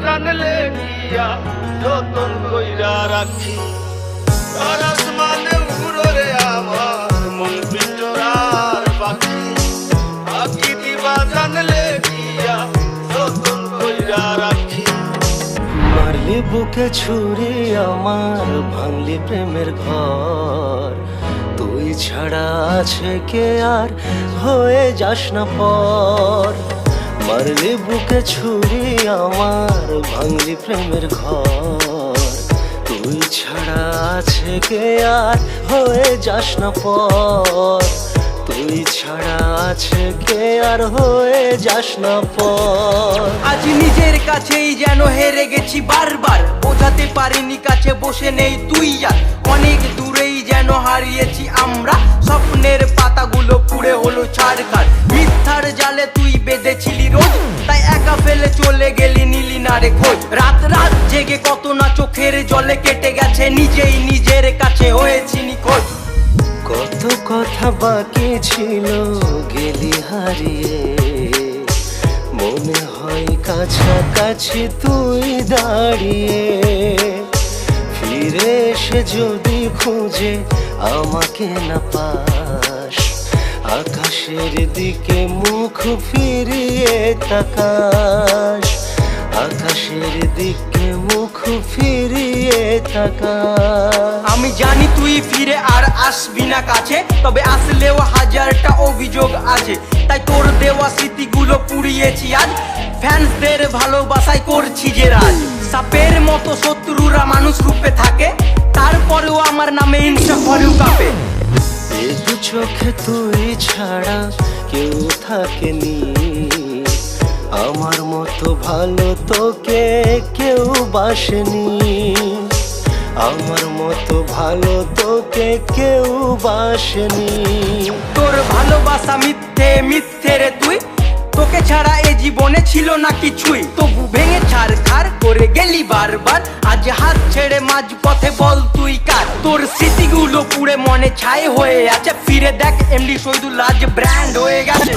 জানলে গিয়া যতন কইরা রাখি। আর আসমানে উড়রে আমার মন পিঞ্জরার পাখি, পাখি দিবা জানলে গিয়া যতন কইরা রাখি। মারলি বুকে ছুরি আমার, ভাঙলি প্রেমের ঘর, তুই ছাড়া আছে কে আর হয়ে যাস না পর। মারলি বুকে ছুরি আমার, ভাঙলি প্রেমের ঘর, তুই ছাড়া আছে কে আর হয়ে যাস না পর। তুই ছাড়া আছে কে আর হয়ে যাস না পর। আজ নিজের কাছেই যেন হেরে গেছি বারবার, বোঝাতে পারিনি কাছে বসে নেই তুই আর। অনেক দূরেই যেন হারিয়েছি আমরা, স্বপ্নের পাতাগুলো পুড়ে হলো ছারখার। মিথ্যার জালে তুই বেঁধেছিলি রোজ, তাই একা ফেলে চলে গেলি নিলি না রে খোঁজ। রাত রাত জেগে কত না চোখের জলে কেটে গেছে, নিজেই নিজের কাছে হয়েছি নিখোঁজ। কত কথা বাকি ছিল গেলি হারিয়ে, মনে হয় কাছাকাছি তুই দাঁড়িয়ে। ফিরে এসে যদি খুঁজে আমাকে না পাস, আকাশের দিকে মুখ ফিরিয়ে তাকাস, আকাশের দিকে মুখ ফিরিয়ে তাকাস। আমি জানি তুই ফিরে আর আসবি না কাছে, তবে আসলেও হাজারটা অভিযোগ আছে। তাই তোর দেওয়া স্মৃতিগুলো পুড়িয়েছি আজ, ফ্যান্সদের ভালোবাসায় করছি যে রাজ। সাপের মতো শত্রুরা মানুষ রূপে থাকে, তারপরেও আমার নামে হিংসা করেও কাঁপে। দু চোখে তুই ছাড়া কেউ থাকেনি, আমার মতো ভালো তোকে কেউ বাসেনি, আমার মতো ভালো তোকে কেউ বাসেনি। তোর ভালোবাসা মিথ্যে মিথ্যে রে তুই, তোকে ছাড়া এ জীবনে ছিল না কিছুই। তবু ভেঙে ছারখার করে গেলি বারবার, আজ হাত ছেড়ে মাঝ পথে বল তুই কার। তোর স্মৃতিগুলো পুড়ে মনে ছাই হয়ে আছে, ফিরে দেখ এমডি শহীদুল আজ ব্র্যান্ড হয়ে গেছে।